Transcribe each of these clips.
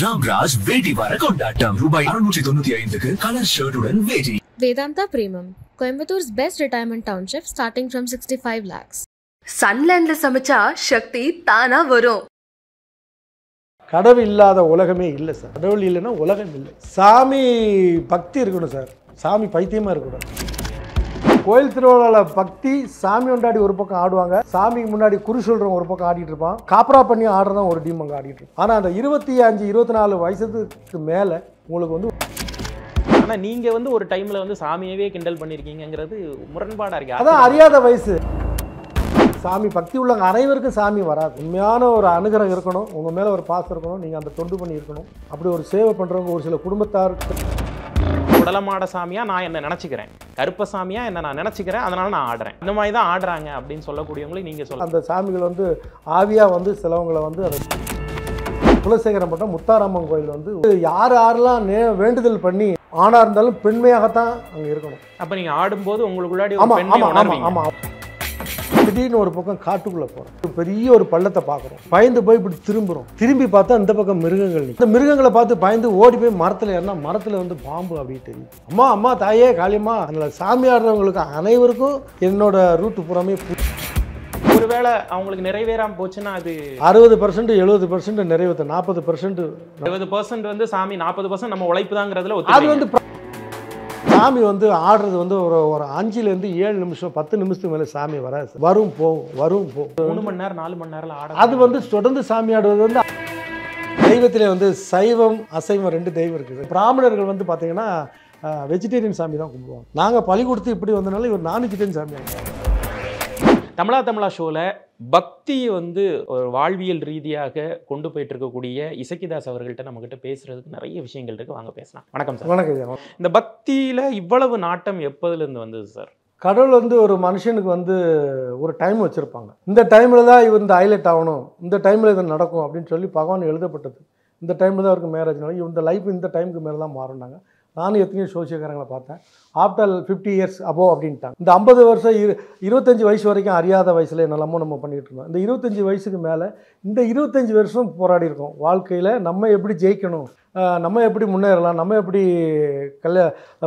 ராம்ராஜ் வேட்டி வார கொண்டாட்டம் ரூபாய் 695க்கு கலர் ஷர்ட்டுடன் வேட்டி. Vedanta Premium, Coimbator's best retirement township starting from 65 lakhs. சன்லேண்ட்ல சமைச்சா சக்தி தானா வரும். கடவுள் இல்லாத உலகமே இல்லை சார். கடவுள் இல்லைன்னா உலகம் இல்லை. சாமி பக்தி இருக்கணும் சார். சாமி பைத்தியமாக இருக்கக்கூடாது. கோயில் திருவிழாவில் பக்தி சாமி கொண்டாடி ஒரு பக்கம் ஆடுவாங்க, சாமிக்கு முன்னாடி குறி சொல்கிறவங்க ஒரு பக்கம் ஆடிட்டு இருப்பான், காப்பரா பண்ணி ஆடுறதான் ஒரு டீம் அங்கே ஆடிட்டு இருப்பான். ஆனால் அந்த 25, 24 வயசுக்கு மேலே உங்களுக்கு வந்து ஆனால் நீங்கள் வந்து ஒரு டைமில் வந்து சாமியவே கிண்டல் பண்ணியிருக்கீங்கிறது முரண்பாடாக இருக்கு. அதான் அறியாத வயசு. சாமி பக்தி உள்ளவங்க அனைவருக்கும் சாமி வராது. உண்மையான ஒரு அனுகிரகம் இருக்கணும், உங்கள் மேலே ஒரு பாசம் இருக்கணும், நீங்கள் அந்த தொண்டு பண்ணி இருக்கணும். அப்படி ஒரு சேவை பண்ணுறவங்க ஒரு சில குடும்பத்தாருக்கு உடலமாட சாமியா நான் என்ன நினச்சிக்கிறேன், கருப்ப சாமியா என்ன நான் நினச்சிக்கிறேன், அதனால நான் ஆடுறேன், இந்த மாதிரி தான் ஆடுறாங்க அப்படின்னு சொல்லக்கூடியவங்களுக்கு நீங்கள் சொல்ல. அந்த சாமிகள் வந்து ஆவியாக வந்து சிலவங்களை வந்து அதை குலசேகரம் பட்டம் முத்தாராமன் கோயில் வந்து யாரெல்லாம் வேண்டுதல் பண்ணி ஆணாக இருந்தாலும் பெண்மையாகத்தான் அங்கே இருக்கணும். அப்போ நீங்கள் ஆடும்போது உங்களுக்குள்ளாடி ஆமாம். திடீர்னு ஒரு பக்கம் காட்டுக்குள்ளே போகிறோம், பெரிய ஒரு பள்ளத்தை பார்க்குறோம், பயந்து போய் இப்படி திரும்பி பார்த்தா இந்த பக்கம் மிருகங்கள். இந்த மிருகங்களை பார்த்து பயந்து ஓடி போய் மரத்தில் ஏறினா மரத்தில் வந்து பாம்பு அப்படின்னு தெரியும். அம்மா தாயே காளியம்மா. அதில் சாமி ஆடுறவங்களுக்கு அனைவருக்கும் என்னோட ரூட்டு புறமே. ஒருவேளை அவங்களுக்கு நிறைவேறாமல் போச்சுன்னா அது 60%, 70% நிறைவேற்ற 40%. 70% வந்து சாமி, 40% நம்ம உழைப்பு தாங்கிறதுல அது வந்து சாமி வந்து ஆடுறது வந்து ஒரு 5லேருந்து 7 நிமிஷம் 10 நிமிஷத்துக்கு மேலே சாமி வராது. வரும் போகும் 3 மணி நேரம் 4 மணி நேரம் ஆட. அது வந்து தொடர்ந்து சாமி ஆடுவது வந்து தெய்வத்திலே வந்து சைவம் அசைவம் 2 தெய்வம் இருக்குது. பிராமணர்கள் வந்து பார்த்தீங்கன்னா வெஜிடேரியன் சாமி தான் கும்பிடுவாங்க. நாங்கள் பழி கொடுத்து இப்படி வந்தனால இவர் நான் வெஜிடேரியன் சாமி ஆகிட்டாங்க. தமிழா ஷோவில் பக்தி வந்து ஒரு வாழ்வியல் ரீதியாக கொண்டு போயிட்டு இருக்கக்கூடிய இசக்கிதாஸ் அவர்கள்ட்ட நம்மகிட்ட பேசுறதுக்கு நிறைய விஷயங்கள் இருக்கு. வாங்க பேசலாம். வணக்கம் சார். வணக்கம். இந்த பக்தியில இவ்வளவு நாட்டம் எப்போதுலேருந்து வந்தது சார்? கடவுள் வந்து ஒரு மனுஷனுக்கு வந்து ஒரு டைம் வச்சுருப்பாங்க. இந்த டைமில் தான் இவர் இந்த ஹைலைட் ஆகணும், இந்த டைமில் இது நடக்கும் அப்படின்னு சொல்லி பகவான் எழுதப்பட்டது. இந்த டைமில் தான் அவருக்கு மேரேஜ், இந்த லைஃப் இந்த டைமுக்கு மேலே தான் மாறினாங்க. நானும் எத்தனையோ சோசியக்காரங்களை பார்த்தேன். ஆஃப்டர் 50 இயர்ஸ் அபோவ் அப்படின்ட்டாங்க. இந்த 50 வருஷம் 25 வயசு வரைக்கும் அறியாத வயசில் என்னெல்லாமோ நம்ம பண்ணிகிட்டு இருந்தோம். இந்த 25 வயசுக்கு மேலே இந்த 25 வருஷம் போராடி இருக்கோம். வாழ்க்கையில் நம்ம எப்படி ஜெயிக்கணும், நம்ம எப்படி முன்னேறலாம், நம்ம எப்படி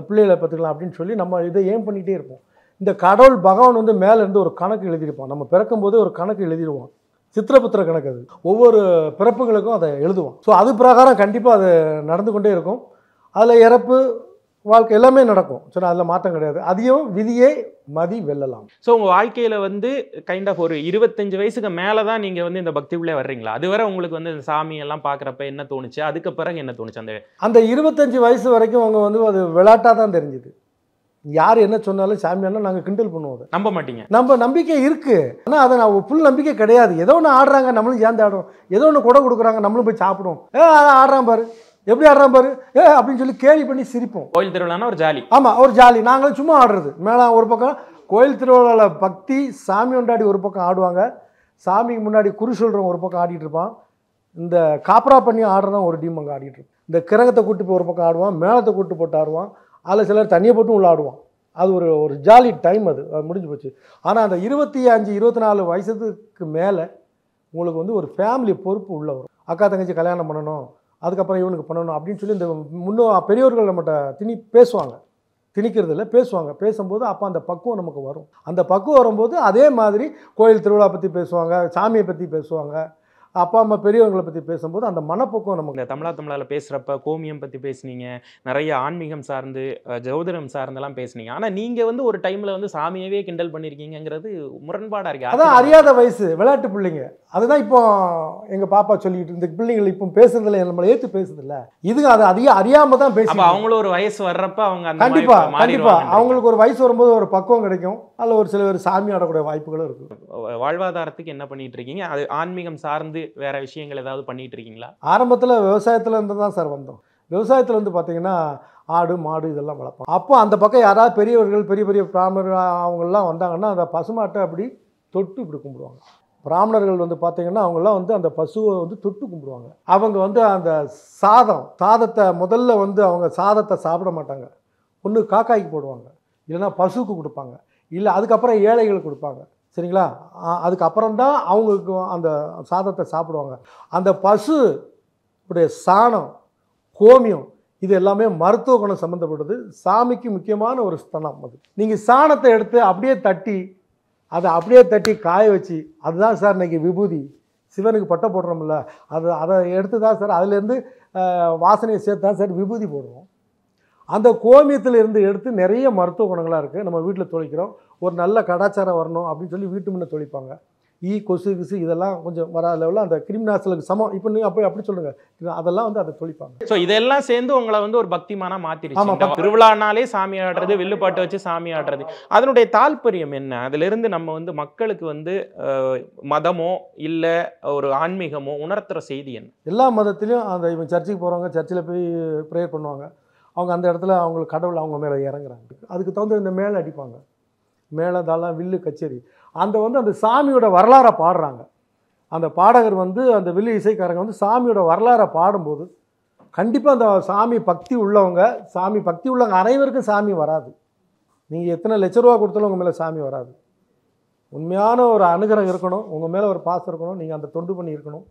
பிள்ளைகளை பார்த்துக்கலாம் அப்படின்னு சொல்லி நம்ம இதை ஏன் பண்ணிகிட்டே இருப்போம். இந்த கடவுள் பகவான் வந்து மேலேருந்து ஒரு கணக்கு எழுதியிருப்பான். நம்ம பிறக்கும்போது ஒரு கணக்கு எழுதிடுவான். சித்திரபுத்திர கணக்கு. அது ஒவ்வொரு பிறப்புகளுக்கும் அதை எழுதுவான். ஸோ அது பிரகாரம் கண்டிப்பாக அது நடந்து கொண்டே இருக்கும். அதில் இறப்பு வாழ்க்கை எல்லாமே நடக்கும். சரி, அதில் மாற்றம் கிடையாது. அதையும் விதியை மதி வெல்லலாம். ஸோ உங்கள் வாழ்க்கையில் வந்து கைண்ட் ஆஃப் ஒரு 25 வயசுக்கு மேலே தான் நீங்கள் வந்து இந்த பக்தி உள்ளே வர்றீங்களா? அதுவரை உங்களுக்கு வந்து இந்த சாமியெல்லாம் பார்க்குறப்ப என்ன தோணுச்சு, அதுக்கு பிறகு என்ன தோணுச்சு? அந்த 25 வயசு வரைக்கும் அவங்க வந்து அது விளையாட்டாக தான் தெரிஞ்சுது. யார் என்ன சொன்னாலும் சாமியானா நாங்கள் கிண்டல் பண்ணுவோம். நம்ப மாட்டீங்க. நம்ம நம்பிக்கை இருக்குது, ஆனால் அதை நான் ஃபுல் நம்பிக்கை கிடையாது. ஏதோ ஒன்று ஆடுறாங்க, நம்மளும் சேர்ந்து ஆடுறோம். ஏதோ ஒன்று கொடை கொடுக்குறாங்க, நம்மளும் போய் சாப்பிடுவோம். ஆடுறான் பாரு, எப்படி ஆடுறான் பாரு அப்படின்னு சொல்லி கேலி பண்ணி சிரிப்போம். கோயில் திருவிழானா ஒரு ஜாலி. ஆமாம், ஒரு ஜாலி. நாங்களும் சும்மா ஆடுறது. மேலே ஒரு பக்கம் கோயில் திருவிழாவில் பக்தி சாமி கொண்டாடி ஒரு பக்கம் ஆடுவாங்க, சாமிக்கு முன்னாடி குறி சொல்கிறவங்க ஒரு பக்கம் ஆடிட்டு இருப்பான், இந்த காப்பரா பண்ணி ஆடுறதான் ஒரு டீம் அங்கே ஆடிட்டு இருப்பான். இந்த கிரகத்தை கூட்டு போய் ஒரு பக்கம் ஆடுவான், மேளத்தை கூட்டு போட்டு ஆடுவான், அதில் சிலர் தண்ணியை போட்டு உள்ள ஆடுவான். அது ஒரு ஜாலி டைம். அது முடிஞ்சு போச்சு. ஆனால் அந்த 25, 24 வயசுக்கு மேலே உங்களுக்கு வந்து ஒரு ஃபேமிலி பொறுப்பு உள்ள வரும். அக்கா தங்கச்சி கல்யாணம் பண்ணணும், அதுக்கப்புறம் இவனுக்கு பண்ணணும் அப்படின்னு சொல்லி இந்த பெரியவர்கள் நம்மகிட்ட பேசுவாங்க. திணிக்கிறது இல்லை, பேசுவாங்க. பேசும்போது அப்போ அந்த பக்குவம் நமக்கு வரும். அந்த பக்குவம் வரும்போது அதே மாதிரி கோயில் திருவிழா பற்றி பேசுவாங்க, சாமியை பற்றி பேசுவாங்க, அப்பா அம்மா பெரியவங்களை பற்றி பேசும்போது அந்த மனப்பக்குவம் நமக்கு. இந்த தமிழால் பேசுகிறப்ப கோமியம் பற்றி பேசுனீங்க, நிறைய ஆன்மீகம் சார்ந்து ஜோதிடம் சார்ந்தெல்லாம் பேசுனீங்க. ஆனால் நீங்கள் வந்து ஒரு டைமில் வந்து சாமியவே கிண்டல் பண்ணியிருக்கீங்கிறது முரண்பாடாக இருக்கு. அதான் அறியாத வயசு, விளையாட்டு பிள்ளைங்க. அதுதான் இப்போ எங்கள் பாப்பா சொல்லிட்டு இந்த பிள்ளைங்கள் இப்போ பேசுறதில்ல, நம்மளை ஏற்று பேசுறதில்ல. இதுங்க அதை அதிகம் அறியாமல் தான் பேசும். அவங்களும் ஒரு வயசு வர்றப்ப அவங்க கண்டிப்பாக அவங்களுக்கு ஒரு வயசு வரும்போது ஒரு பக்குவம் கிடைக்கும். அதில் ஒரு சில பேர் சாமி ஆடக்கூடிய வாய்ப்புகளும் இருக்குது. வாழ்வாதாரத்துக்கு என்ன பண்ணிட்டு இருக்கீங்க? அது ஆன்மீகம் சார்ந்து வேற விஷயங்கள் ஏதாவது பண்ணிட்டு இருக்கீங்களா? ஆரம்பத்தில் விவசாயத்தில் இருந்து தான் சார் வந்தோம். விவசாயத்தில் வந்து பார்த்தீங்கன்னா ஆடு மாடு இதெல்லாம் வளர்ப்போம். அப்போ அந்த பக்கம் யாராவது பெரியவர்கள் பெரிய பிராமணர்கள் அவங்கெல்லாம் வந்தாங்கன்னா அந்த பசுமாட்டை அப்படி தொட்டு இப்படி கும்பிடுவாங்க. பிராமணர்கள் வந்து பார்த்தீங்கன்னா அவங்கெல்லாம் வந்து அந்த பசுவை வந்து தொட்டு கும்பிடுவாங்க. அவங்க வந்து அந்த சாதத்தை முதல்ல வந்து அவங்க சாதத்தை சாப்பிட மாட்டாங்க. ஒன்று காக்காய்க்கு போடுவாங்க, இல்லைன்னா பசுவுக்கு கொடுப்பாங்க, இல்லை அதுக்கப்புறம் ஏழைகளுக்கு கொடுப்பாங்க. சரிங்களா? அதுக்கப்புறம் தான் அவங்களுக்கு அந்த சாதத்தை சாப்பிடுவாங்க. அந்த பசு இப்படி சாணம், கோமியம் இது எல்லாமே மருத்துவ குணம் சம்மந்தப்பட்டது. சாமிக்கு முக்கியமான ஒரு ஸ்தலம் அது. நீங்கள் சாணத்தை எடுத்து அப்படியே தட்டி காய வச்சு, அதுதான் சார் இன்றைக்கி விபூதி. சிவனுக்கு பட்டை போடுறோம்ல, அதை எடுத்து தான் சார் அதுலேருந்து வாசனையை சேர்த்து தான் சார் விபூதி போடுறோம். அந்த கோமியத்தில் இருந்து எடுத்து நிறைய மருத்துவ குணங்களாக இருக்குது. நம்ம வீட்டில் தொளிக்கிறோம். ஒரு நல்ல கடாச்சாரம் வரணும் அப்படின்னு சொல்லி வீட்டு முன்னே தொளிப்பாங்க. கொசு கிசு இதெல்லாம் கொஞ்சம் வராத லெவலில் அந்த கிருமிநாசிலுக்கு சமம். இப்போ நீங்கள் அப்படி சொல்லுங்கள், அதெல்லாம் வந்து அதை தொளிப்பாங்க. ஸோ இதெல்லாம் சேர்ந்து உங்களை வந்து ஒரு பக்திமானா மாற்றிடுச்சு. திருவிழானாலே சாமி ஆடுறது, வில்லுப்பாட்டு வச்சு சாமி ஆடுறது, அதனுடைய தாற்பயம் என்ன? அதிலிருந்து நம்ம வந்து மக்களுக்கு வந்து மதமோ இல்லை ஒரு ஆன்மீகமோ உணர்த்துற செய்தி என்ன? எல்லா மதத்திலையும் அந்த இவங்க சர்ச்சுக்கு போகிறவங்க சர்ச்சில் போய் ப்ரேயர் பண்ணுவாங்க. அவங்க அந்த இடத்துல அவங்களுக்கு கடவுள் அவங்க மேலே இறங்குறாங்க. அதுக்கு தகுந்த இந்த மேலே அடிப்பாங்க, மேலே தாளம், வில்லு, கச்சேரி. அந்த சாமியோட வரலாறை பாடுறாங்க. அந்த பாடகர் வந்து அந்த வில்லு இசைக்காரங்க வந்து சாமியோட வரலாறை பாடும்போது கண்டிப்பாக அந்த சாமி பக்தி உள்ளவங்க அனைவருக்கும் சாமி வராது. நீங்கள் எத்தனை லட்ச ரூபா கொடுத்தாலும் உங்கள் மேலே சாமி வராது. உண்மையான ஒரு அனுகிரகம் இருக்கணும், உங்கள் மேலே ஒரு பாசம் இருக்கணும், நீங்கள் அந்த தொண்டு பண்ணி இருக்கணும்.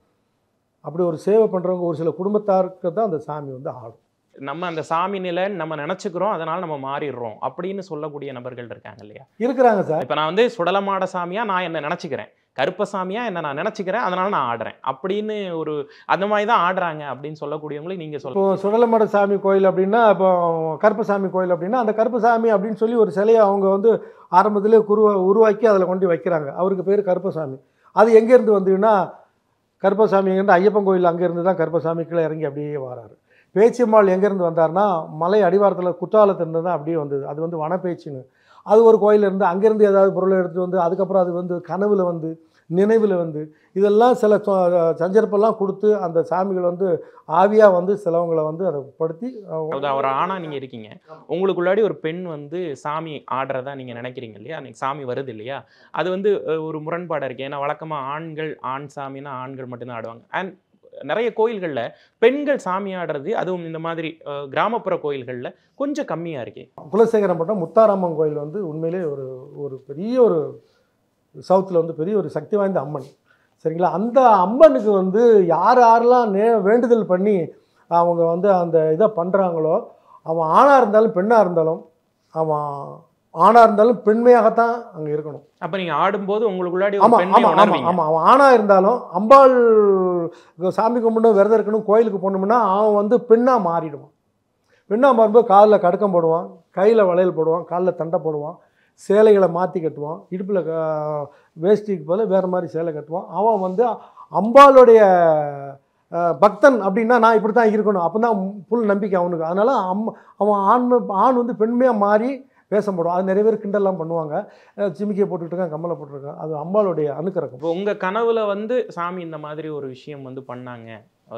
அப்படி ஒரு சேவை பண்ணுறவங்க ஒரு சில குடும்பத்தாருக்கு தான் அந்த சாமி வந்து ஆடும். நம்ம அந்த சாமி நிலை நம்ம நினச்சிக்கிறோம், அதனால் நம்ம மாறிடுறோம் அப்படின்னு சொல்லக்கூடிய நபர்கள் இருக்காங்க இல்லையா? இருக்கிறாங்க சார். இப்போ நான் வந்து சுடலமாட சாமியாக நான் என்ன நினச்சிக்கிறேன், கருப்பசாமியாக என்ன நான் நினச்சிக்கிறேன், அதனால் நான் ஆடுறேன் அப்படின்னு ஒரு அந்த மாதிரி தான் ஆடுறாங்க அப்படின்னு சொல்லக்கூடியவங்களுக்கு நீங்கள் சொல்ல. இப்போ சுடலமாட சாமி கோயில் அப்படின்னா, இப்போ கருப்பசாமி கோயில் அப்படின்னா, அந்த கருப்பசாமி அப்படின்னு சொல்லி ஒரு சிலையை அவங்க வந்து ஆரம்பத்திலே உருவாக்கி அதில் கொண்டு வைக்கிறாங்க. அவருக்கு பேர் கருப்பசாமி. அது எங்கேருந்து வந்துன்னா, கருப்பசாமி எங்கேருந்து ஐயப்பன் கோயில் அங்கேருந்து தான் கருப்பசாமி கீழே இறங்கி அப்படியே வராரு. பேச்சியம்மாள் எங்கேருந்து வந்தார்னா, மலை அடிவாரத்தில் குற்றாலத்திலிருந்து தான் அப்படியே வந்தது. அது வந்து வனப்பேச்சின்னு அது ஒரு கோயிலிருந்து அங்கேருந்து ஏதாவது பொருளை எடுத்துகிட்டு வந்து அதுக்கப்புறம் அது வந்து கனவில் வந்து நினைவில் வந்து இதெல்லாம் சில சஞ்சரிப்பெல்லாம் கொடுத்து அந்த சாமிகள் வந்து ஆவியாக வந்து சிலவங்களை வந்து அதை படுத்தி. ஒரு ஆனால் நீங்கள் இருக்கீங்க, உங்களுக்குள்ளாடி ஒரு பெண் வந்து சாமி ஆடுறதா நீங்கள் நினைக்கிறீங்க இல்லையா? அன்றைக்கி சாமி வருது இல்லையா? அது வந்து ஒரு முரண்பாடாக இருக்குது. ஏன்னா வழக்கமாக ஆண் சாமின்னா ஆண்கள் மட்டும்தான் ஆடுவாங்க. அண்ட் நிறைய கோயில்களில் பெண்கள் சாமி ஆடுறது, அதுவும் இந்த மாதிரி கிராமப்புற கோயில்களில் கொஞ்சம் கம்மியாக இருக்கு. குலசேகரம் பட்டம் முத்தாராமன் கோயில் வந்து உண்மையிலே ஒரு பெரிய ஒரு சவுத்தில் வந்து பெரிய ஒரு சக்தி வாய்ந்த அம்மன். சரிங்களா? அந்த அம்மனுக்கு வந்து யாரெல்லாம் வேண்டுதல் பண்ணி அவங்க வந்து அந்த இதை பண்ணுறாங்களோ, அவன் ஆணாக இருந்தாலும் பெண்ணாக இருந்தாலும், அவன் ஆணாக இருந்தாலும் பெண்மையாகத்தான் அங்கே இருக்கணும். அப்போ நீங்கள் ஆடும்போது உங்களுக்குள்ளாடி ஆமாம் அவன் ஆணாக இருந்தாலும் அம்பாள் சாமி கும்பிட்டு விரதம் இருக்கணும், கோயிலுக்கு போனோம்னா அவன் வந்து பெண்ணாக மாறிடுவான். பெண்ணாக மாறும்போது காலில் கடுக்கம் போடுவான், கையில் வளையல் போடுவான், காலில் தண்டை போடுவான், சேலைகளை மாற்றி கட்டுவான், இடுப்பில் வேஷ்டிக்கு போல வேறு மாதிரி சேலை கட்டுவான். அவன் வந்து அம்பாளுடைய பக்தன் அப்படின்னா நான் இப்படி தான் இருக்கணும், அப்போ தான் புல் நம்பிக்கை அவனுக்கு. அதனால் அவன் ஆண் வந்து பெண்மையாக மாறி வேஷம் போடுவோம். அது நிறைய பேர் கிண்டல்லாம் பண்ணுவாங்க. சிமிக்கியை போட்டுக்கிட்டு கம்மலை போட்டுருக்காங்க. அது அம்பாளுடைய அனுக்கிரகம். இப்போ உங்கள் கனவுல வந்து சாமி இந்த மாதிரி ஒரு விஷயம் வந்து பண்ணாங்க,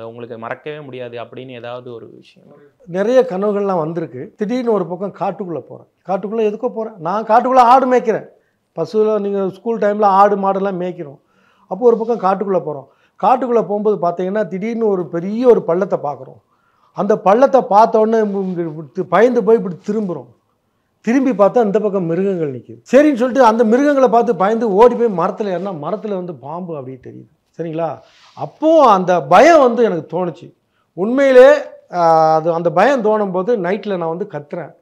உங்களுக்கு மறக்கவே முடியாது அப்படின்னு ஏதாவது ஒரு விஷயம்? நிறைய கனவுகள்லாம் வந்திருக்கு. திடீர்னு ஒரு பக்கம் காட்டுக்குள்ளே போகிறேன். காட்டுக்குள்ளே எதுக்கோ போகிறேன். நான் காட்டுக்குள்ளே ஆடு மேய்க்கிறேன். பசுவில் நீங்கள் ஸ்கூல் டைமில் ஆடு மாடெல்லாம் மேய்க்கிறோம். அப்போது ஒரு பக்கம் காட்டுக்குள்ளே போகிறோம். காட்டுக்குள்ளே போகும்போது பார்த்தீங்கன்னா திடீர்னு ஒரு பெரிய ஒரு பள்ளத்தை பார்க்குறோம். அந்த பள்ளத்தை பார்த்தோன்னே பயந்து போய் இப்படி திரும்பி பார்த்தா இந்த பக்கம் மிருகங்கள் நிற்கிது. சரின்னு சொல்லிட்டு அந்த மிருகங்களை பார்த்து பயந்து ஓடி போய் மரத்தில் ஏறினா மரத்தில் வந்து பாம்பு அப்படி தெரியுது. சரிங்களா? அப்போது அந்த பயம் வந்து எனக்கு தோணுச்சு. உண்மையிலே அந்த பயம் தோணும் போது நைட்டில் நான் வந்து கத்துறேன்,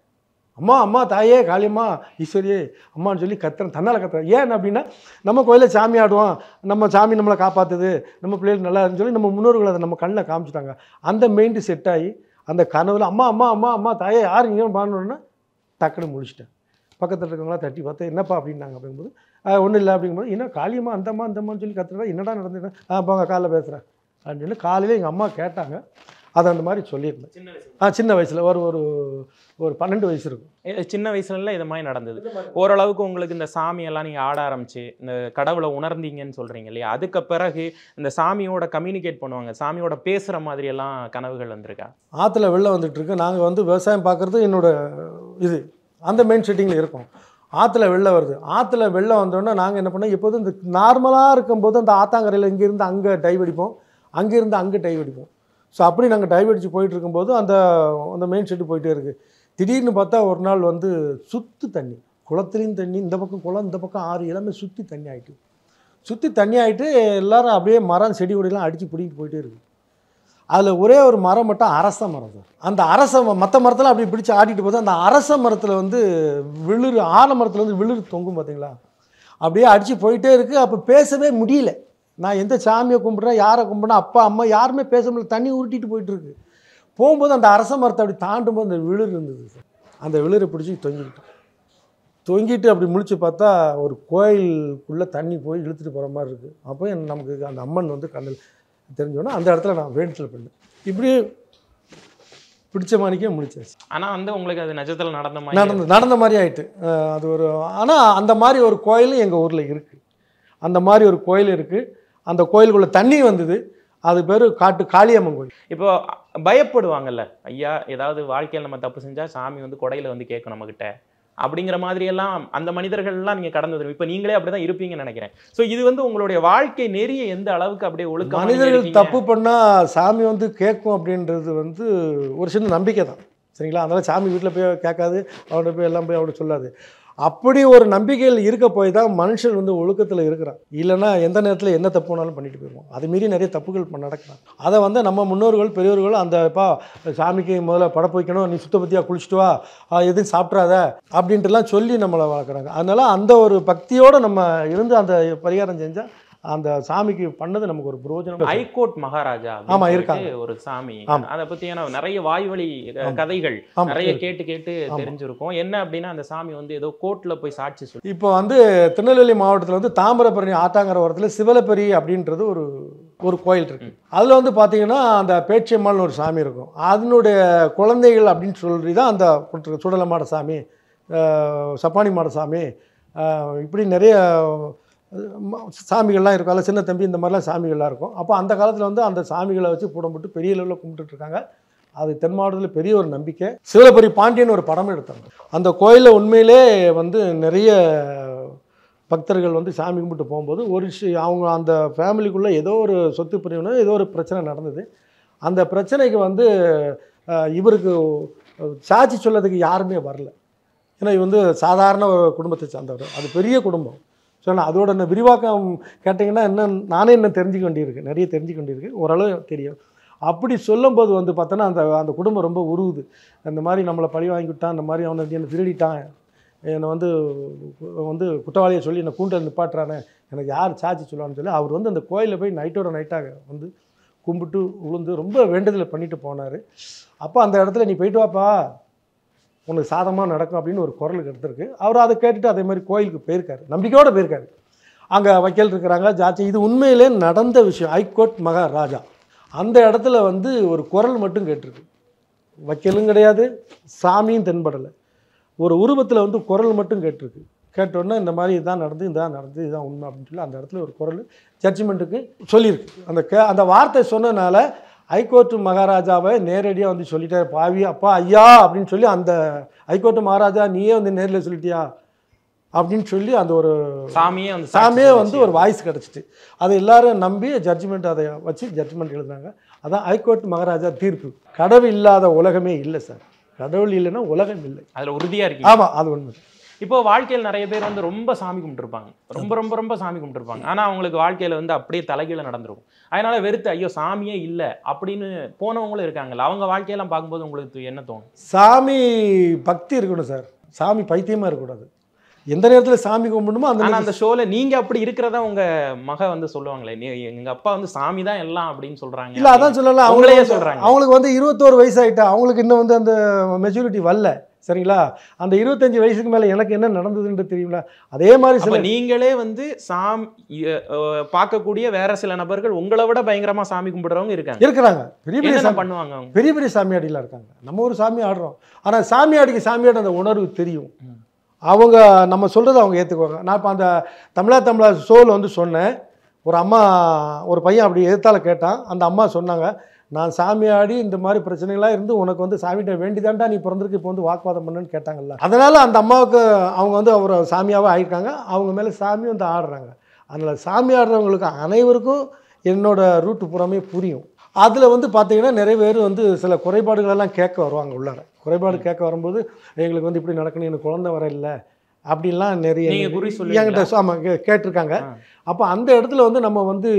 அம்மா தாயே காளியம்மா ஈஸ்வரியே அம்மான்னு சொல்லி கத்துறேன், தன்னால் கத்துறேன். ஏன் அப்படின்னா, நம்ம கோயிலில் சாமி ஆடுவோம், நம்ம சாமி நம்மளை காப்பாற்றுது, நம்ம பிள்ளைகள் நல்லா இருக்குன்னு சொல்லி நம்ம முன்னோர்கள் அதை நம்ம கண்ணில் காமிச்சிட்டாங்க. அந்த மெயின்டு செட் ஆகி அந்த கனவுல அம்மா தாயே யார் இங்கே பாடணுன்னா டக்குன்னு முடிச்சிட்டேன். பக்கத்தில் இருக்கவங்களாம் தட்டி பார்த்து என்னப்பா அப்படின்னாங்க. அப்படிங்கும்போது ஒன்றும் இல்லை அப்படிங்கும்போது, என்ன காளியம்மா அந்தம்மான்னு சொல்லி கத்துறதா என்னடா நடந்தது, போங்க காலைல பேசுகிறேன் அப்படின்னு சொல்லி காலையில் எங்கள் அம்மா கேட்டாங்க. அதை அந்த மாதிரி சொல்லியிருந்தேன். சின்ன வயசில் ஒரு 12 வயசு இருக்கும். சின்ன வயசுல இது மாதிரி நடந்தது. ஓரளவுக்கு உங்களுக்கு இந்த சாமியெல்லாம் நீங்கள் ஆட ஆரம்பிச்சு இந்த கடவுளை உணர்ந்தீங்கன்னு சொல்கிறீங்க இல்லையா? அதுக்கு பிறகு இந்த சாமியோட கம்யூனிகேட் பண்ணுவாங்க, சாமியோட பேசுகிற மாதிரியெல்லாம் கனவுகள் வந்திருக்கா? ஆற்றுல வெள்ளம் வந்துட்டு இருக்கு. நாங்கள் வந்து விவசாயம் பார்க்குறது என்னோட இது அந்த மெயின் செட்டிங்கில் இருக்கும். ஆற்றுல வெள்ளம் வருது. ஆற்றுல வெள்ளம் வந்தோடனே நாங்கள் என்ன பண்ணோம், எப்போதும் இந்த நார்மலாக இருக்கும்போது அந்த ஆத்தாங்கரையில் இங்கேருந்து அங்கே டைவ் அடிப்போம், அங்கேருந்து அங்கே டைவ் அடிப்போம். ஸோ அப்படி நாங்கள் டைவ் அடித்து போயிட்டு இருக்கும்போது அந்த மெயின் செட்டு போயிட்டே இருக்குது. திடீர்னு பார்த்தா ஒரு நாள் வந்து சுற்றி தண்ணி, குளத்துலேயும் தண்ணி, இந்த பக்கம் குளம் இந்த பக்கம் ஆறு, எல்லாமே சுற்றி தண்ணி ஆகிட்டு எல்லோரும் அப்படியே மரம் செடி கொடியெல்லாம் அடித்து பிடிக்கிட்டு போயிட்டே இருக்குது. அதில் ஒரே ஒரு மரம் மட்டும் அரச மரம் சார். அந்த அரச மற்ற மரத்தில் அப்படி பிடிச்சி ஆட்டிட்டு போது அந்த அரச மரத்தில் வந்து விழுறு, ஆலமரத்தில் வந்து விழுறு தொங்கும் பார்த்தீங்களா, அப்படியே அடித்து போயிட்டே இருக்குது. அப்போ பேசவே முடியல. நான் எந்த சாமியை கும்பிட்றேன், யாரை கும்பிட்றேன், அப்பா அம்மா யாருமே பேச முடியல. தண்ணி உருட்டிட்டு போயிட்டுருக்கு. போகும்போது அந்த அரச மரத்தை அப்படி தாண்டும் போது அந்த விழுறு இருந்தது சார். அந்த விழுரை பிடிச்சி தொங்கிட்டு அப்படி முழிச்சு பார்த்தா ஒரு கோயிலுக்குள்ளே தண்ணி போய் இழுத்துட்டு போகிற மாதிரி இருக்குது. அப்போ நமக்கு அந்த அம்மன் வந்து கண்ணில் தெரிஞ்சோன்னா அந்த இடத்துல நான் வேண்டுதல் பண்ணேன். இப்படி பிடிச்ச மாதிரிக்கே முடிச்சாச்சு. ஆனால் வந்து உங்களுக்கு அது நிஜத்தில் நடந்த மாதிரி ஆயிட்டு. அது ஒரு ஆனால் அந்த மாதிரி ஒரு கோயில் எங்கள் ஊரில் இருக்குது. அந்த மாதிரி ஒரு கோயில் இருக்குது. அந்த கோயிலுக்குள்ளே தண்ணி வந்தது. அது பேர் காட்டு காளியம்மன் கோயில். இப்போ பயப்படுவாங்கல்ல, ஐயா ஏதாவது வாழ்க்கையில் நம்ம தப்பு செஞ்சால் சாமி வந்து கொடையில் வந்து கேட்கும் நம்மக்கிட்ட அப்படிங்கிற மாதிரியெல்லாம் அந்த மனிதர்கள்லாம் நீங்கள் கடந்து வரும். இப்போ நீங்களே அப்படி தான் இருப்பீங்கன்னு நினைக்கிறேன். ஸோ இது வந்து உங்களுடைய வாழ்க்கை நெறிய எந்த அளவுக்கு அப்படியே ஒழுக்கம், மனிதர்கள் தப்பு பண்ணால் சாமி வந்து கேட்கும் அப்படின்றது வந்து ஒரு சின்ன நம்பிக்கை தான், சரிங்களா? அதனால் சாமி வீட்டில் போய் கேட்காது, அவனை போய் எல்லாம் போய் அவனை சொல்லாது. அப்படி ஒரு நம்பிக்கையில் இருக்க போய் தான் மனுஷன் வந்து ஒழுக்கத்தில் இருக்கிறான். இல்லைன்னா எந்த நேரத்தில் என்ன தப்பு வேணாலும் பண்ணிட்டு போயிடுவோம். அது மீறி நிறைய தப்புகள் நடக்கலாம். அதை வந்து நம்ம முன்னோர்கள் பெரியவர்கள் அந்த சாமிக்கு முதல்ல படப்பு வைக்கணும், நீ சுத்த பத்தியாக குளிச்சுட்டு வா, எதுவும் சாப்பிட்றாத அப்படின்ட்டுலாம் சொல்லி நம்மளை வளர்க்குறாங்க. அதனால் அந்த ஒரு பக்தியோடு நம்ம இருந்து அந்த பரிகாரம் செஞ்சால் அந்த சாமிக்கு பண்ணது நமக்கு ஒரு பிரயோஜனம். ஹைகோர்ட் மகாராஜா ஆமா இருக்காங்க ஒரு சாமி. அதை பற்றியான நிறைய வாய்வழி கதைகள் நிறைய கேட்டு தெரிஞ்சிருக்கும். என்ன அப்படின்னா அந்த சாமி வந்து ஏதோ கோர்ட்ல போய் சாட்சி சொல்லி. இப்போ வந்து திருநெல்வேலி மாவட்டத்தில் வந்து தாமிரபரணி ஆத்தாங்கர ஓரத்தில் சிவலப்பெரி அப்படின்றது ஒரு கோயில் இருக்கு. அதில் வந்து பார்த்தீங்கன்னா அந்த பேச்சியம்மாள்னு ஒரு சாமி இருக்கும். அதனுடைய குழந்தைகள் அப்படின்னு சொல்லி தான் அந்த சுடலை மாட சாமி, சப்பானி மாட சாமி, இப்படி நிறைய சாமிகள்லாம் இருக்கும். அதில் சின்ன தம்பி இந்த மாதிரிலாம் சாமிகள்லாம் இருக்கும். அப்போ அந்த காலத்தில் வந்து அந்த சாமிகளை வச்சு படம் போட்டு பெரிய லெவலில் கும்பிட்டுருக்காங்க. அது தென் மாவட்டத்தில் பெரிய ஒரு நம்பிக்கை. சிவலப்பெரி பாண்டியன் ஒரு படம் எடுத்தாங்க. அந்த கோயிலில் உண்மையிலே வந்து நிறைய பக்தர்கள் வந்து சாமி கும்பிட்டு போகும்போது அவங்க அந்த ஃபேமிலிக்குள்ளே ஏதோ ஒரு சொத்து பிரிவுனா ஏதோ ஒரு பிரச்சனை நடந்தது. அந்த பிரச்சனைக்கு வந்து இவருக்கு சாட்சி சொல்லதுக்கு யாருமே வரல. ஏன்னா இது வந்து சாதாரண ஒரு குடும்பத்தை சார்ந்தவர், அது பெரிய குடும்பம். ஸோ நான் அதோட விரிவாக்கம் கேட்டிங்கன்னா நானே தெரிஞ்சுக்க வேண்டியிருக்கு, நிறைய தெரிஞ்சுக்க வேண்டியிருக்கு, ஓரளவு தெரியும். அப்படி சொல்லும்போது வந்து பார்த்தோன்னா அந்த குடும்பம் ரொம்ப உருவுது. அந்த மாதிரி நம்மளை பழி வாங்கிவிட்டான், அந்த மாதிரி அவனை என்னை திருடிட்டான், என்னை வந்து குற்றவாளியை சொல்லி என்னை கூண்டில் நிப்பாட்டுறானே, எனக்கு யார் சாட்சி சொல்லுவான்னு சொல்லி அவர் வந்து அந்த கோயிலில் போய் நைட்டோட நைட்டாக வந்து கும்பிட்டு உளுந்து ரொம்ப வேண்டுதலை பண்ணிட்டு போனார். அப்போ அந்த இடத்துல நீ போயிட்டு வாப்பா, உனக்கு சாதமாக நடக்கும் அப்படின்னு ஒரு குரலுக்கு எடுத்திருக்கு. அவர் அதை கேட்டுட்டு அதே மாதிரி கோயிலுக்கு போயிருக்காரு, நம்பிக்கையோடு போயிருக்காரு. அங்கே வக்கீல் இருக்கிறாங்க, ஜாட்சி. இது உண்மையிலே நடந்த விஷயம். ஹைகோர்ட் மகாராஜா அந்த இடத்துல வந்து ஒரு குரல் மட்டும் கேட்டிருக்கு. வக்கீலும் கிடையாது, சாமியும் தென்படலை. ஒரு உருவத்தில் வந்து குரல் மட்டும் கேட்டிருக்கு. கேட்டோன்னா இந்த மாதிரி இதான் நடந்து இதுதான் உண்மை அப்படின்னு சொல்லி அந்த இடத்துல ஒரு குரல் ஜட்ஜ்மெண்ட்டுக்கு சொல்லியிருக்கு. அந்த வார்த்தை சொன்னதுனால ஹைகோர்ட்டு மகாராஜாவை நேரடியாக வந்து சொல்லிட்டார், பாவி அப்பா ஐயா அப்படின்னு சொல்லி அந்த ஹைகோர்ட்டு மகாராஜா நீயே வந்து நேரில் சொல்லிட்டியா அப்படின்னு சொல்லி அந்த ஒரு சாமியே வந்து ஒரு வாய்ஸ் கிடச்சிட்டு அதை எல்லாரும் நம்பி ஜட்ஜ்மெண்ட் அதை வச்சு ஜட்ஜ்மெண்ட் எழுதுனாங்க. அதான் ஹைகோர்ட் மகாராஜா தீர்ப்பு. கடவுள் இல்லாத உலகமே இல்லை சார். கடவுள் இல்லைன்னா உலகம் இல்லை, அதில் உறுதியாக இருக்கு. ஆமாம், அது உண்மை. இப்போ வாழ்க்கையில் நிறைய பேர் வந்து ரொம்ப சாமி கும்பிட்டுருப்பாங்க, ரொம்ப சாமி கும்பிட்டுருப்பாங்க. ஆனால் அவங்களுக்கு வாழ்க்கையில் வந்து அப்படியே தலைகீழ நடந்துருக்கும். அதனால வெறுத்து ஐயோ சாமியே இல்லை அப்படின்னு போனவங்களும் இருக்காங்கல்ல, அவங்க வாழ்க்கையெல்லாம் பார்க்கும்போது உங்களுக்கு என்ன தோணும்? சாமி பக்தி இருக்கணும் சார், சாமி பைத்தியமாக இருக்கக்கூடாது. எந்த நேரத்தில் சாமி கும்பிடணுமோ அந்த ஷோவில் நீங்கள் அப்படி இருக்கிறதா உங்கள் மக வந்து சொல்லுவாங்களே, எங்கள் அப்பா வந்து சாமி தான் எல்லாம் அப்படின்னு சொல்கிறாங்க. இல்லை அதான் சொல்லலாம், அவங்களே சொல்கிறாங்க. அவங்களுக்கு வந்து 21 வயசு ஆகிட்டா, அவங்களுக்கு இன்னும் வந்து அந்த மெச்சூரிட்டி வரல, சரிங்களா? அந்த 25 வயசுக்கு மேலே எனக்கு என்ன நடந்ததுன்றது தெரியுங்களா? அதே மாதிரி சில நீங்களே வந்து பார்க்கக்கூடிய வேற சில நபர்கள் உங்களை விட பயங்கரமா சாமி கும்பிடுறவங்க இருக்கிறாங்க. பெரிய பெரிய பண்ணுவாங்க, பெரிய பெரிய சாமியாடிலாம் இருக்காங்க. நம்ம ஒரு சாமி ஆடுறோம், ஆனால் சாமியாடிக்கு சாமியாட அந்த உணர்வு தெரியும். அவங்க நம்ம சொல்கிறத அவங்க ஏற்றுக்குவாங்க. நான் இப்போ அந்த தமிழா ஷோவில் வந்து சொன்னேன், ஒரு அம்மா ஒரு பையன் அப்படி எதிர்த்தால கேட்டான். அந்த அம்மா சொன்னாங்க, நான் சாமியாடி இந்த மாதிரி பிரச்சனைகளாக இருந்து உனக்கு வந்து சாமிகிட்ட வேண்டிதான்டா நீ பிறந்திருக்கு, இப்போ வந்து வாக்குவாதம் பண்ணுன்னு கேட்டாங்கல்ல. அதனால் அந்த அம்மாவுக்கு அவங்க வந்து அவர் சாமியாகவே ஆகிருக்காங்க. அவங்க மேலே சாமி வந்து ஆடுறாங்க. அதனால் சாமி ஆடுறவங்களுக்கு அனைவருக்கும் என்னோட ரூட்டு புறமே புரியும். அதில் வந்து பார்த்திங்கன்னா நிறைய பேர் வந்து சில குறைபாடுகளெல்லாம் கேட்க வருவாங்க உள்ளார. குறைபாடு கேட்க வரும்போது எங்களுக்கு வந்து இப்படி நடக்கணும், எனக்கு குழந்தை வர இல்லை, அப்படின்லாம் நிறைய நீங்க குறி என்கிட்ட ஆமாம் கேட்டிருக்காங்க. அப்போ அந்த இடத்துல வந்து நம்ம வந்து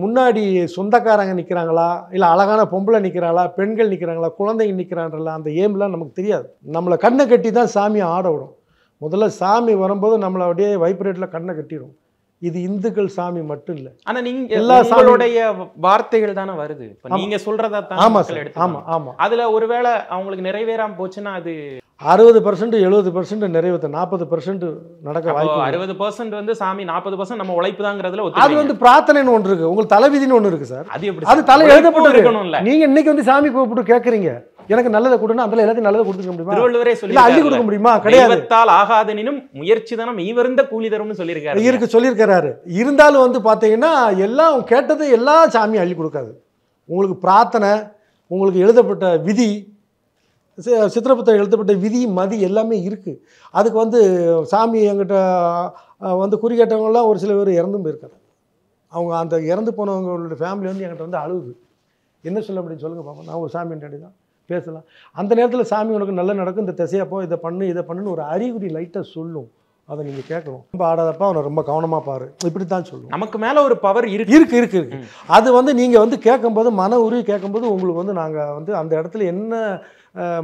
முன்னாடி சொந்தக்காரங்க நிற்கிறாங்களா, இல்லை அழகான பொம்பளை நிற்கிறாங்களா, பெண்கள் நிற்கிறாங்களா, குழந்தைங்க நிற்கிறாங்களா, அந்த ஏம்லாம் நமக்கு தெரியாது. நம்மளை கண்ணை கட்டி தான் சாமியை ஆட விடும். முதல்ல சாமி வரும்போது நம்மளை அப்படியே வைப்ரேட்டில் கண்ணை கட்டிடும். இது இந்துக்கள் சாமி மட்டும் இல்லை. ஆனா நீங்க எல்லா உங்களுடைய வார்த்தைகள் தானே வருது. இப்ப நீங்க சொல்றதா தான் ஆமாம் மக்கள் சார். எடுத்துப்பாங்க. ஆமாம் ஆமாம். அதுல ஒருவேளை அவங்களுக்கு நிறைவேறாம போச்சுன்னா அது 60% 70% நிறைவேற்ற 40% நடக்க வாய்ப்பு. 60% வந்து சாமி, 40% நம்ம உழைப்பு தாங்கிறதுல அது வந்து பிரார்த்தனைன்னு ஒன்று இருக்கு, உங்களுக்கு தலைவிதின்னு ஒன்று இருக்கு சார். அது எப்படி அது தலை எழுதப்பட்டு இருக்கணும்ல. நீங்க இன்னைக்கு வந்து சாமி கூப்பிட்டு கேட்குறீங்க எனக்கு நல்லதை கொடுன்னா அதில் எல்லாத்தையும் நல்லதை கொடுத்துக்க முடியுமா? திருவள்ளுவரே இல்லை அள்ளி கொடுக்க முடியுமா? கிடையாது. தெய்வத்தால் ஆகாதெனினும் முயற்சி தானே மெய்வருந்த கூலி தரும்னு சொல்லியிருக்காரு. சொல்லியிருக்கிறாரு. இருந்தாலும் வந்து பார்த்தீங்கன்னா எல்லாம் கேட்டது எல்லா சாமியும் அள்ளி கொடுக்காது. உங்களுக்கு பிரார்த்தனை, உங்களுக்கு எழுதப்பட்ட விதி, சித்திரப்புத்தகம் எழுதப்பட்ட விதி மதி எல்லாமே இருக்குது. அதுக்கு வந்து சாமி என்கிட்ட வந்து குறி கேட்டவங்களாம் ஒரு சில பேர் இறந்தும் போயிருக்காங்க. அவங்க அந்த இறந்து போனவங்களோட ஃபேமிலி வந்து என்கிட்ட வந்து அழுகுது. என்ன சொல்ல அப்படின்னு சொல்லுங்கள் பாப்பா. நான் ஒரு சாமின்றாடி தான் பேசலாம். அந்த நேரத்தில் சாமி உனக்கு நல்லா நடக்கும், இந்த திசையப்போ இதை பண்ணுன்னு ஒரு அறிகுறி லைட்டாக சொல்லும். அதை நீங்கள் கேட்கணும். ரொம்ப ஆடாதப்பா அவனை ரொம்ப கவனமாக பாரு, இப்படி தான் சொல்லுவோம். நமக்கு மேலே ஒரு பவர் இருக்கு. அது வந்து நீங்கள் வந்து கேட்கும்போது, மன உருவி கேட்கும்போது உங்களுக்கு வந்து நாங்கள் வந்து அந்த இடத்துல என்ன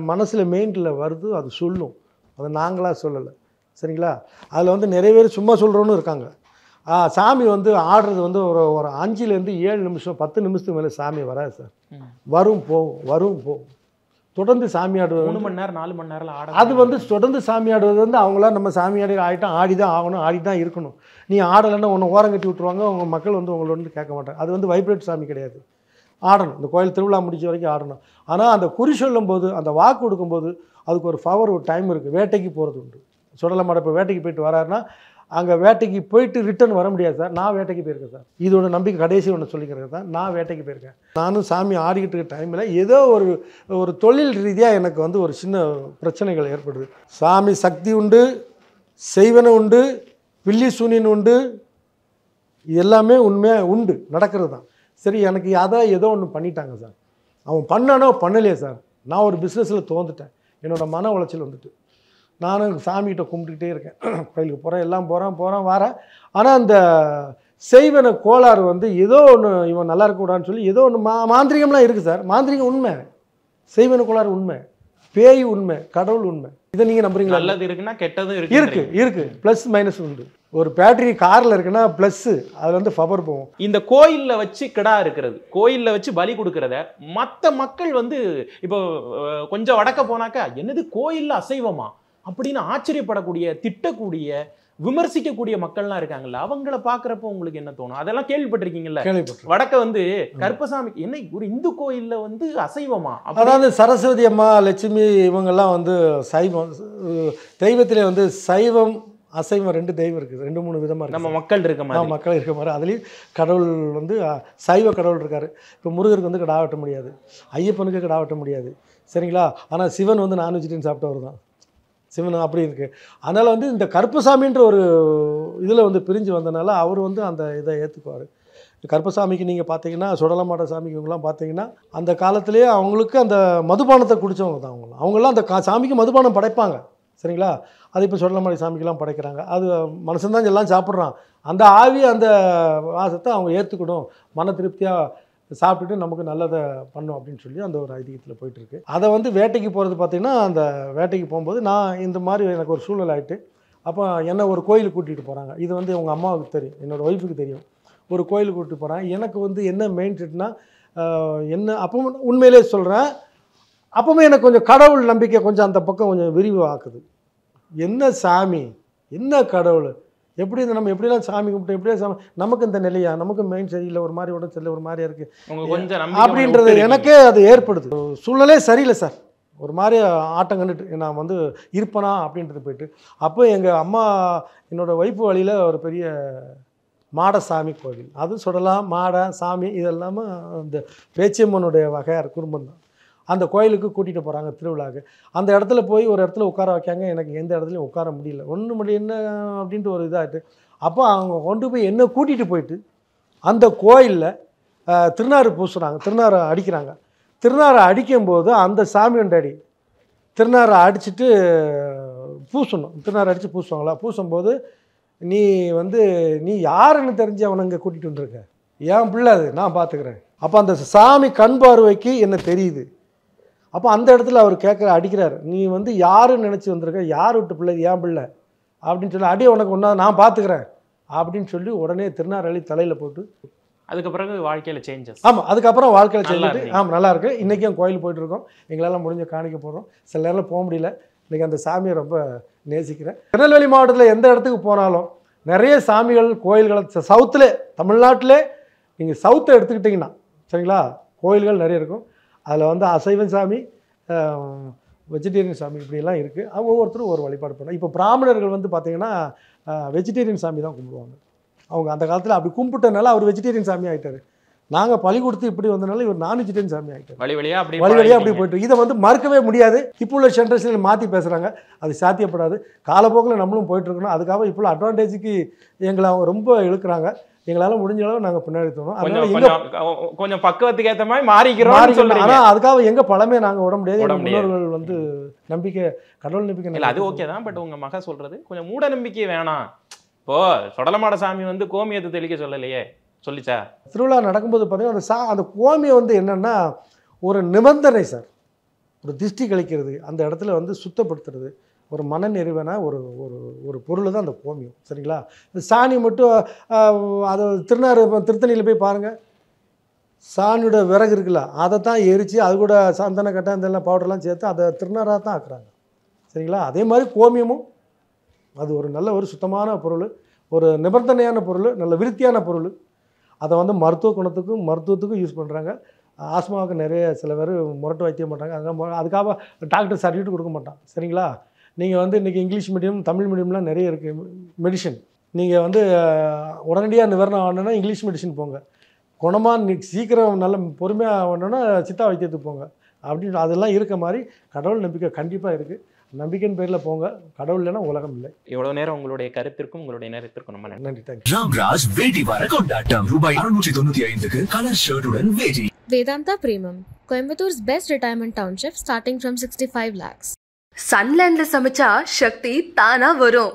மனசில் மெயின்ல வருது அது சொல்லும். அதை நாங்களாக சொல்லலை, சரிங்களா? அதில் வந்து நிறைய பேர் சும்மா சொல்கிறோன்னு இருக்காங்க. சாமி வந்து ஆடுறது வந்து ஒரு 5லேருந்து 7 நிமிஷம் 10 நிமிஷத்துக்கு மேலே சாமி வராது சார். வரும் போகும் தொடர்ந்து சாமி ஆடுவது 3 மணி நேரம் 4 மணி நேரம் ஆட. அது வந்து தொடர்ந்து சாமி ஆடுவது வந்து அவங்களாம் நம்ம சாமியாடி ஆகிட்டோம், ஆடி தான் ஆகணும், ஆடி தான் இருக்கணும். நீ ஆடலைன்னா உன்னை ஓரம் கட்டி விட்ருவாங்க. உங்கள் மக்கள் வந்து உங்களை வந்து கேட்க மாட்டாங்க. அது வந்து வைப்ரேட் சாமி கிடையாது. ஆடணும், இந்த கோயில் திருவிழா முடிச்ச வரைக்கும் ஆடணும். ஆனால் அந்த குறி சொல்லும்போது, அந்த வாக்கு கொடுக்கும்போது அதுக்கு ஒரு பவர், ஒரு டைம் இருக்குது. வேட்டைக்கு போகிறது உண்டு. சுடலை மாட இப்போ வேட்டைக்கு போயிட்டு வராருன்னா அங்கே வேட்டைக்கு போயிட்டு ரிட்டர்ன் வர முடியாது சார். நான் வேட்டைக்கு போயிருக்கேன் சார். இதோட நம்பிக்கை கடைசி ஒன்று சொல்லிக்கிறேன் சார். நான் வேட்டைக்கு போயிருக்கேன். நானும் சாமி ஆடிக்கிட்டு இருக்க டைமில் ஏதோ ஒரு தொழில் ரீதியாக எனக்கு வந்து ஒரு சின்ன பிரச்சனைகள் ஏற்படுது. சாமி சக்தி உண்டு, செய்வன உண்டு, பில்லி சூனியன் உண்டு, எல்லாமே உண்மையாக உண்டு, நடக்கிறது தான். சரி, எனக்கு ஏதோ ஒன்று பண்ணிட்டாங்க சார். அவன் பண்ணானோ பண்ணலையே சார், நான் ஒரு பிஸ்னஸில் தோந்துட்டேன். என்னோடய மன உளைச்சல் வந்துட்டு நானும் சாமிகிட்ட கும்பிட்டுக்கிட்டே இருக்கேன். கோயிலுக்கு போகிறேன், எல்லாம் போகிறேன் வரேன். ஆனால் அந்த செய்வன கோளாறு வந்து ஏதோ ஒன்று இவன் நல்லா இருக்கக்கூடாதுன்னு சொல்லி ஏதோ ஒன்று மாந்திரிகம்லாம் இருக்குது சார். மாந்திரிகம் உண்மை, செய்வன கோளாறு உண்மை, பேய் உண்மை, கடவுள் உண்மை. இதை நீங்கள் நம்புறீங்களா? நல்லது இருக்குன்னா கெட்டதும் இருக்கு. ப்ளஸ் மைனஸ் உண்டு. ஒரு பேட்டரி காரில் இருக்குன்னா ப்ளஸ்ஸு, அதில் வந்து பவர் போகும். இந்த கோயிலில் வச்சு கிடா இருக்கிறது, கோயிலில் வச்சு பலி கொடுக்கறத மற்ற மக்கள் வந்து இப்போ கொஞ்சம் வடக்க போனாக்கா என்னது கோயிலில் அசைவமா அப்படின்னு ஆச்சரியப்படக்கூடிய, திட்டக்கூடிய, விமர்சிக்கக்கூடிய மக்கள்லாம் இருக்காங்கல்ல, அவங்கள பாக்குறப்ப உங்களுக்கு என்ன தோணும்? அதெல்லாம் கேள்விப்பட்டிருக்கீங்கல்ல? வடக்க வந்து கருப்பசாமி என்ன ஒரு இந்து கோயில்ல வந்து அசைவமா? அதாவது சரஸ்வதி அம்மா, லட்சுமி இவங்கெல்லாம் வந்து சைவம் தெய்வத்திலே வந்து சைவம் அசைவம் 2 தெய்வம் இருக்குது, 2-3 விதமாக இருக்குது. நம்ம மக்கள் இருக்க மாதிரி, மக்கள் இருக்க மாதிரி. அதுலேயும் கடவுள் வந்து சைவ கடவுள் இருக்கார். இப்போ முருகருக்கு வந்து கிடா வெட்ட முடியாது, ஐயப்பனுக்கு கிடா வெட்ட முடியாது, சரிங்களா? ஆனால் சிவன் வந்து நான்வெஜிடேரியன் சாப்பிட்டவர் தான். சிவன் அப்படி இருக்குது. அதனால் வந்து இந்த கருப்பசாமின்ற ஒரு இதில் வந்து பிரிஞ்சு வந்தனால அவர் வந்து அந்த இதை ஏற்றுக்குவார். கருப்பசாமிக்கு நீங்கள் பார்த்தீங்கன்னா, சுடலமாட சாமிக்கு இவங்கெல்லாம் பார்த்தீங்கன்னா அந்த காலத்திலேயே அவங்களுக்கு அந்த மதுபானத்தை குடித்தவங்க தான் அவங்களாம் அந்த சாமிக்கு மதுபானம் படைப்பாங்க, சரிங்களா? அது இப்போ சுடலமாட சாமிக்கெல்லாம் படைக்கிறாங்க. அது மனுஷன் தான் எல்லாம் சாப்பிட்றான். அந்த ஆவி, அந்த வாசத்தை அவங்க ஏற்றுக்கணும், மன திருப்தியாக சாப்பிட்டுட்டு நமக்கு நல்லதை பண்ணும் அப்படின்னு சொல்லி அந்த ஒரு ஐதீகத்தில் போயிட்டுருக்கு. அதை வந்து வேட்டைக்கு போகிறது பார்த்திங்கன்னா, அந்த வேட்டைக்கு போகும்போது நான் இந்த மாதிரி எனக்கு ஒரு சூழ்நிலை ஆகிட்டு, அப்போ என்னை ஒரு கோயிலுக்கு கூட்டிகிட்டு போகிறாங்க. இது வந்து உங்கள் அம்மாவுக்கு தெரியும், என்னோடய ஒய்ஃபுக்கு தெரியும். ஒரு கோயிலுக்கு கூட்டிகிட்டு போகிறாங்க. எனக்கு வந்து என்ன மெயின் செட்னா என்ன, அப்போ உண்மையிலே சொல்கிறேன், அப்போவுமே எனக்கு கொஞ்சம் கடவுள் நம்பிக்கை கொஞ்சம் அந்த பக்கம் கொஞ்சம் விரிவு ஆக்குது. என்ன சாமி, என்ன கடவுள், எப்படி இந்த நம்ம எப்படிலாம் சாமி கும்பிட்டு எப்படியா சாமி, நமக்கு இந்த நிலையா, நமக்கு மெயின் சரியில்லை, ஒரு மாதிரி உடம்பு சரியில்லை, ஒரு மாதிரியா இருக்குது அப்படின்றது எனக்கே அது ஏற்படுது. சூழ்நிலையே சரியில்லை சார், ஒரு மாதிரி ஆட்டம் கண்டுட்டு நான் வந்து இருப்பேனா அப்படின்றது போயிட்டு. அப்போ எங்கள் அம்மா என்னோடய ஒய்ஃபு வழியில் ஒரு பெரிய மாடசாமி கோவில், அது சொல்லலாம், மாட சாமி இதெல்லாமே அந்த பேச்சியம்மனுடைய வகையார் குடும்பம் தான். அந்த கோயிலுக்கு கூட்டிகிட்டு போகிறாங்க திருவிழாவுக்கு. அந்த இடத்துல போய் ஒரு இடத்துல உட்கார வைக்காங்க. எனக்கு எந்த இடத்துலையும் உட்கார முடியல, ஒன்றும் முடியல என்ன அப்படின்ட்டு ஒரு இதாகிட்டு. அப்போ அவங்க கொண்டு போய் என்ன கூட்டிகிட்டு போயிட்டு அந்த கோயிலில் திருநாறு பூசுகிறாங்க, திருநாறை அடிக்கிறாங்க. திருநாறை அடிக்கும்போது அந்த சாமியோட அடி திருநாறை அடிச்சுட்டு பூசணும், திருநாறு அடித்து பூசுவாங்களா, பூசும்போது நீ வந்து நீ யாருன்னு தெரிஞ்சு அவனை இங்கே கூட்டிகிட்டு வந்திருக்க, ஏன் பிள்ளை அது, நான் பார்த்துக்கிறேன். அப்போ அந்த சாமி கண் பார்வைக்கு என்ன தெரியுது. அப்போ அந்த இடத்துல அவர் அடிக்கிறார், நீ வந்து யாருன்னு நினச்சி வந்திருக்க, யார் விட்டு பிள்ளை, ஏன் பிள்ளை அப்படின்னு சொல்லி, அடி உனக்கு ஒன்றா நான் பார்த்துக்கிறேன் அப்படின்னு சொல்லி உடனே திருநாறு தலையில் போட்டு. அதுக்கு பிறகு வாழ்க்கையில் சேஞ்சஸ். ஆமாம், அதுக்கப்புறம் வாழ்க்கையில் சேஞ்சிட்டு. ஆமாம், நல்லா இருக்குது. இன்றைக்கும் கோயில் போயிட்டுருக்கோம், எங்களால் முடிஞ்ச காணிக்க போகிறோம். சில நேரம் போக முடியல. இன்றைக்கி அந்த சாமியை ரொம்ப நேசிக்கிறேன். திருநெல்வேலி மாவட்டத்தில் எந்த இடத்துக்கு போனாலும் நிறைய சாமிகள் கோயில்களை சவுத்தில், தமிழ்நாட்டிலே நீங்கள் சவுத்தை எடுத்துக்கிட்டிங்கன்னா சரிங்களா, கோயில்கள் நிறைய இருக்கும். அதில் வந்து அசைவ சாமி, வெஜிடேரியன் சாமி இப்படியெல்லாம் இருக்குது. ஒவ்வொருத்தரும் ஒரு வழிபாடு பண்ணால். இப்போ பிராமணர்கள் வந்து பார்த்திங்கன்னா வெஜிடேரியன் சாமி தான் கும்பிடுவாங்க. அவங்க அந்த காலத்தில் அப்படி கும்பிட்டனால அவர் வெஜிடேரியன் சாமி ஆகிட்டார். நாங்கள் பழி கொடுத்து இப்படி வந்தனால இவர் நான் வெஜிடேரியன் சாமி ஆகிட்டார். வழி வழியாக அப்படி போய்ட்டு இதை வந்து மறுக்கவே முடியாது. இப்போ உள்ள ஜென்ரேஷனில் மாற்றி பேசுகிறாங்க, அது சாத்தியப்படாது. காலப்போக்கில் நம்மளும் போயிட்டுருக்கணும். அதுக்காக இப்போ அட்வான்டேஜுக்கு எங்களை அவங்க ரொம்ப இழுக்கிறாங்க. எங்களால் முடிஞ்ச அளவு நாங்கள் பின்னாடி தோணும். கொஞ்சம் பக்குவத்துக்கு ஏற்ற மாதிரி மாறிக்கிறோம். ஆனால் அதுக்காக எங்கள் பழமையை நாங்கள் விட முடியாது. எங்கள் முன்னோர்கள் வந்து நம்பிக்கை, கடவுள் நம்பிக்கை இல்லை, அது ஓகே தான். பட் உங்கள் மக சொல்கிறது கொஞ்சம் மூட நம்பிக்கை வேணாம். இப்போது சொடலமாட சாமி வந்து கோமியத்தை தெளிக்க சொல்லலையே, சொல்லிச்சா? திருவிழா நடக்கும்போது பார்த்தீங்கன்னா அந்த கோமியம் வந்து என்னென்னா ஒரு நிபந்தனை சார், ஒரு திருஷ்டி கழிக்கிறது, அந்த இடத்துல வந்து சுத்தப்படுத்துறது, ஒரு மன நிறைவான ஒரு ஒரு ஒரு பொருள் தான் அந்த கோமியம். சரிங்களா? இந்த சாணி மட்டும் அதை திருத்தணியில் போய் பாருங்கள், சாணியோட விறகு இருக்குல்ல, அதை தான் எரித்து அது கூட சந்தன கட்டை இதெல்லாம் பவுடர்லாம் சேர்த்து அதை திருநாராக தான் ஆக்குறாங்க. சரிங்களா? அதே மாதிரி கோமியமும் அது ஒரு நல்ல ஒரு சுத்தமான பொருள், ஒரு நிபந்தனையான பொருள், நல்ல விருத்தியான பொருள். அதை வந்து மருத்துவ குணத்துக்கும் மருத்துவத்துக்கும் யூஸ் பண்ணுறாங்க. ஆஸ்மாவுக்கு நிறைய சில பேர் முரட்டு வைத்தியம் பண்ணுறாங்க. அதுக்காக டாக்டர் சர்டிஃபிகேட் கொடுக்க மாட்டான். சரிங்களா? நீங்கள் வந்து இன்றைக்கி இங்கிலீஷ் மீடியம், தமிழ் மீடியம்லாம் நிறைய இருக்குது மெடிசன். நீங்கள் வந்து உடனடியாக நிவாரணம் ஆகணுன்னா இங்கிலீஷ் மெடிசன் போங்க, குணமாக சீக்கிரம் நல்ல பொறுமையாக ஆகணுன்னா சித்தா வைத்தியத்துக்கு போங்க அப்படின்னு அதெல்லாம் இருக்க மாதிரி கடவுள் நம்பிக்கை கண்டிப்பாக இருக்குது. நம்பிக்கையின் பேரில் போங்க, கடவுள் இல்லைன்னா உலகம் இல்லை. இவ்வளோ நேரம் உங்களுடைய கருத்திற்கும் உங்களுடைய நேரத்திற்கும் ரொம்ப நன்றி. ராம்ராஜ் வேட்டி வார கொண்டாட்டம் ரூபாய் 695க்கு கலர் ஷர்ட்டுடன் வேட்டி. Vedanta Premium, Coimbator's best retirement township starting from 65 lakhs. சன்லேண்ட்ல சமைச்சா சக்தி தானா வரும்.